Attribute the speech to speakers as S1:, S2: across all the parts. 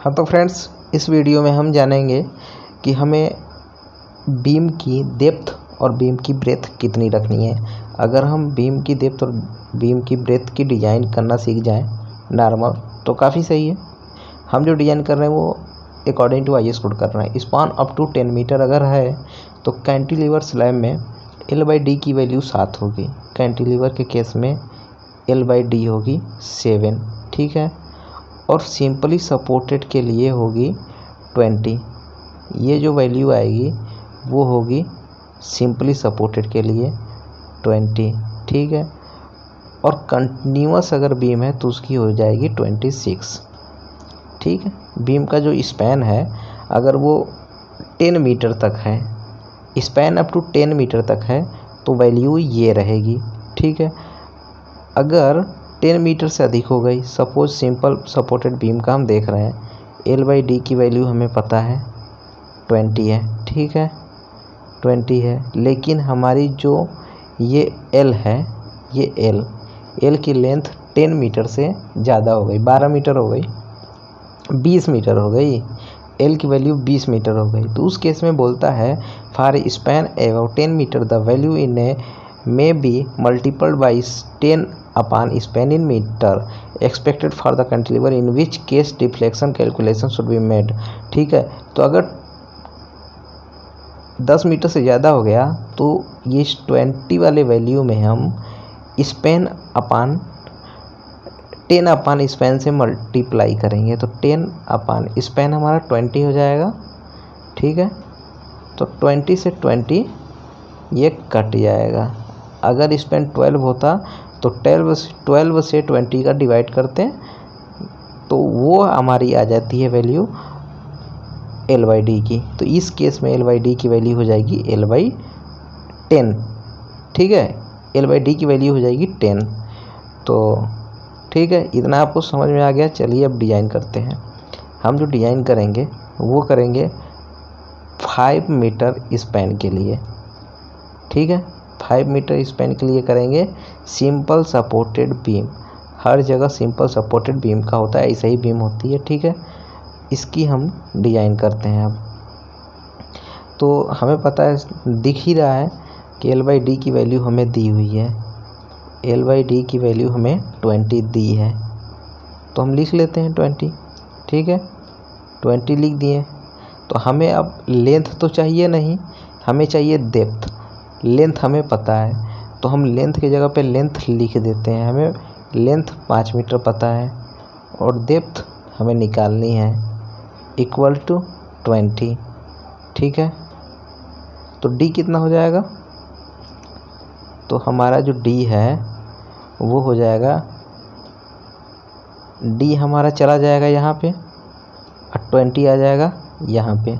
S1: हाँ तो फ्रेंड्स, इस वीडियो में हम जानेंगे कि हमें बीम की डेप्थ और बीम की ब्रेथ कितनी रखनी है। अगर हम बीम की डेप्थ और बीम की ब्रेथ की डिज़ाइन करना सीख जाएं नॉर्मल तो काफ़ी सही है। हम जो डिज़ाइन कर रहे हैं वो अकॉर्डिंग टू IS कोड कर रहे हैं। स्पान अप टू 10 मीटर अगर है तो कैंटिलीवर स्लैब में L/D की वैल्यू 7 होगी। कैंटिलीवर के केस में L/D होगी 7, ठीक है। और सिंपली सपोर्टेड के लिए होगी 20। ये जो वैल्यू आएगी वो होगी सिंपली सपोर्टेड के लिए 20, ठीक है। और कंटिन्यूअस अगर बीम है तो उसकी हो जाएगी 26, ठीक है। बीम का जो स्पैन है अगर वो 10 मीटर तक है, स्पैन अप टू 10 मीटर तक है तो वैल्यू ये रहेगी, ठीक है। अगर 10 मीटर से अधिक हो गई, सपोज सिंपल सपोर्टेड बीम का हम देख रहे हैं, L/D की वैल्यू हमें पता है 20 है, ठीक है, 20 है। लेकिन हमारी जो ये L है, ये L की लेंथ 10 मीटर से ज़्यादा हो गई, 12 मीटर हो गई, 20 मीटर हो गई, L की वैल्यू 20 मीटर हो गई। तो उस केस में बोलता है for span above 10 metre the value in A may be multiplied by 10 upon span in meter expected for the cantilever, in which case deflection calculation should be made, ठीक है। तो अगर 10 मीटर से ज़्यादा हो गया तो ये 20 वाले वैल्यू में हम स्पैन अपान 10 अपान स्पैन से मल्टीप्लाई करेंगे तो 10 अपान स्पैन हमारा 20 हो जाएगा, ठीक है। तो 20 से 20 ये कट जाएगा। अगर स्पैन 12 होता तो 12 से 20 का डिवाइड करते तो वो हमारी आ जाती है वैल्यू L/D की। तो इस केस में L/D की वैल्यू हो जाएगी L/10, ठीक है। L/D की वैल्यू हो जाएगी 10। तो ठीक है, इतना आपको समझ में आ गया। चलिए अब डिज़ाइन करते हैं। हम जो डिज़ाइन करेंगे वो करेंगे 5 मीटर स्पैन के लिए, ठीक है। 5 मीटर स्पैन के लिए करेंगे सिंपल सपोर्टेड बीम। हर जगह सिंपल सपोर्टेड बीम का होता है, ऐसा ही बीम होती है, ठीक है। इसकी हम डिज़ाइन करते हैं अब। तो हमें पता है, दिख ही रहा है कि L/D की वैल्यू हमें दी हुई है। L/D की वैल्यू हमें 20 दी है तो हम लिख लेते हैं 20, ठीक है। 20 लिख दिए। तो हमें अब लेंथ तो चाहिए नहीं, हमें चाहिए डेप्थ। लेंथ हमें पता है तो हम लेंथ की जगह पे लेंथ लिख देते हैं। हमें लेंथ 5 मीटर पता है और डेप्थ हमें निकालनी है इक्वल टू 20, ठीक है। तो D कितना हो जाएगा? तो हमारा जो D है वो हो जाएगा, D हमारा चला जाएगा यहाँ पे और 20 आ जाएगा यहाँ पे,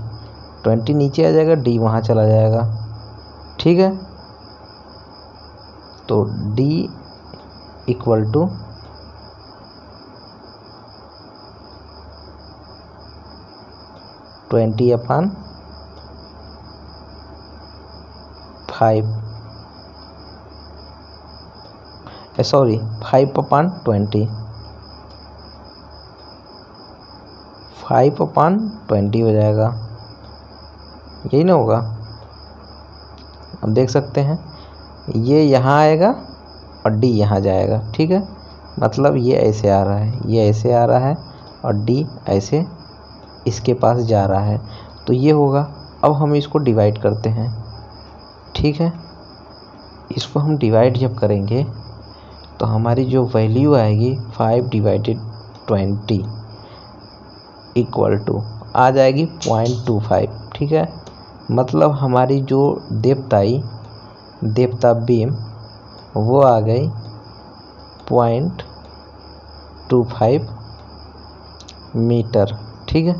S1: 20 नीचे आ जाएगा, D वहाँ चला जाएगा, ठीक है। तो D इक्वल टू 20 अपान 5 अपान 20, 5 अपान 20 हो जाएगा, यही ना होगा। अब देख सकते हैं ये यहाँ आएगा और D यहाँ जाएगा, ठीक है। मतलब ये ऐसे आ रहा है, ये ऐसे आ रहा है और D ऐसे इसके पास जा रहा है, तो ये होगा। अब हम इसको डिवाइड करते हैं, ठीक है। इसको हम डिवाइड जब करेंगे तो हमारी जो वैल्यू आएगी 5/20 इक्वल टू आ जाएगी 0.25, ठीक है। मतलब हमारी जो depth I, depth of beam वो आ गई 0.25 मीटर, ठीक है।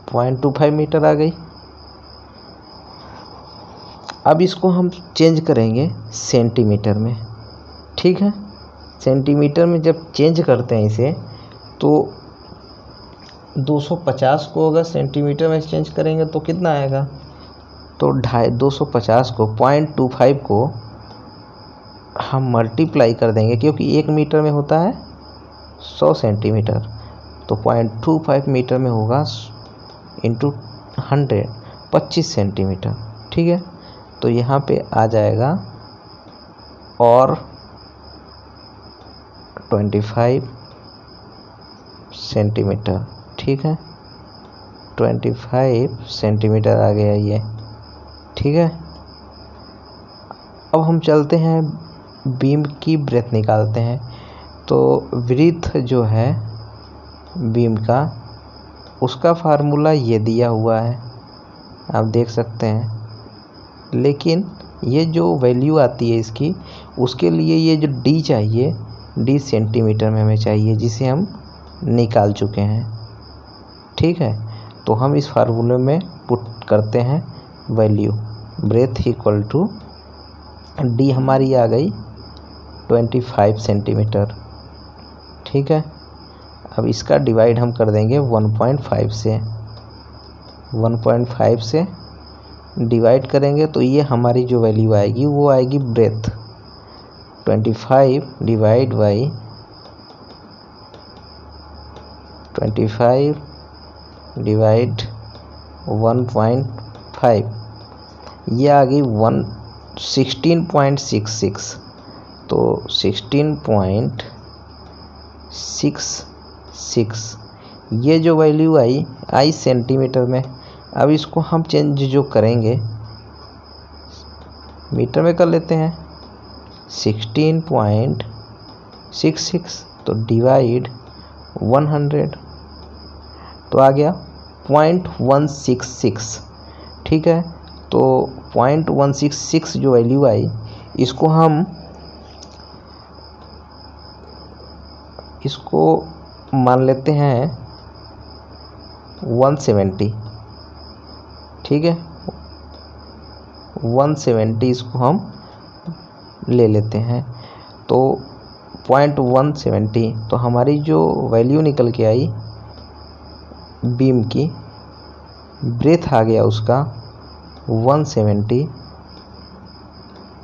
S1: 0.25 मीटर आ गई। अब इसको हम चेंज करेंगे सेंटीमीटर में, ठीक है। सेंटीमीटर में जब चेंज करते हैं इसे तो 250 को अगर सेंटीमीटर में चेंज करेंगे तो कितना आएगा? तो 250 को 0.25 को हम मल्टीप्लाई कर देंगे, क्योंकि 1 मीटर में होता है 100 सेंटीमीटर, तो 0.25 मीटर में होगा इंटू 100 25 सेंटीमीटर। ठीक है, तो यहाँ पे आ जाएगा और 25 सेंटीमीटर। ठीक है, 25 सेंटीमीटर आ गया ये। ठीक है, अब हम चलते हैं बीम की ब्रेथ निकालते हैं। तो ब्रीथ जो है बीम का, उसका फार्मूला ये दिया हुआ है, आप देख सकते हैं। लेकिन ये जो वैल्यू आती है इसकी, उसके लिए ये जो डी चाहिए, डी सेंटीमीटर में हमें चाहिए, जिसे हम निकाल चुके हैं। ठीक है, तो हम इस फार्मूले में पुट करते हैं value, breadth equal to D हमारी आ गई 25 सेंटीमीटर। ठीक है, अब इसका डिवाइड हम कर देंगे 1.5 से। 1.5 से डिवाइड करेंगे तो ये हमारी जो वैल्यू आएगी वो आएगी ब्रेथ 25 डिवाइड बाई 25 डिवाइड 1.5, ये आ गई 16.66। तो 16.66 ये जो वैल्यू आई सेंटीमीटर में। अब इसको हम चेंज जो करेंगे मीटर में कर लेते हैं। 16.66 तो डिवाइड 100 तो आ गया 0.166। ठीक है, तो 0.166 जो वैल्यू आई, इसको मान लेते हैं 170। ठीक है, 170 इसको हम ले लेते हैं। तो 0.170 तो हमारी जो वैल्यू निकल के आई बीम की, ब्रेथ आ गया उसका 170।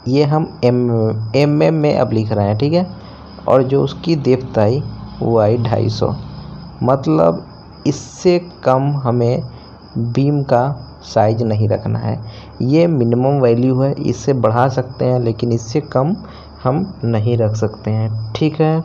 S1: ये हम mm में अब लिख रहे हैं। ठीक है, और जो उसकी डेप्थ आई वो आई 250। मतलब इससे कम हमें बीम का साइज नहीं रखना है। ये मिनिमम वैल्यू है, इससे बढ़ा सकते हैं लेकिन इससे कम हम नहीं रख सकते हैं। ठीक है।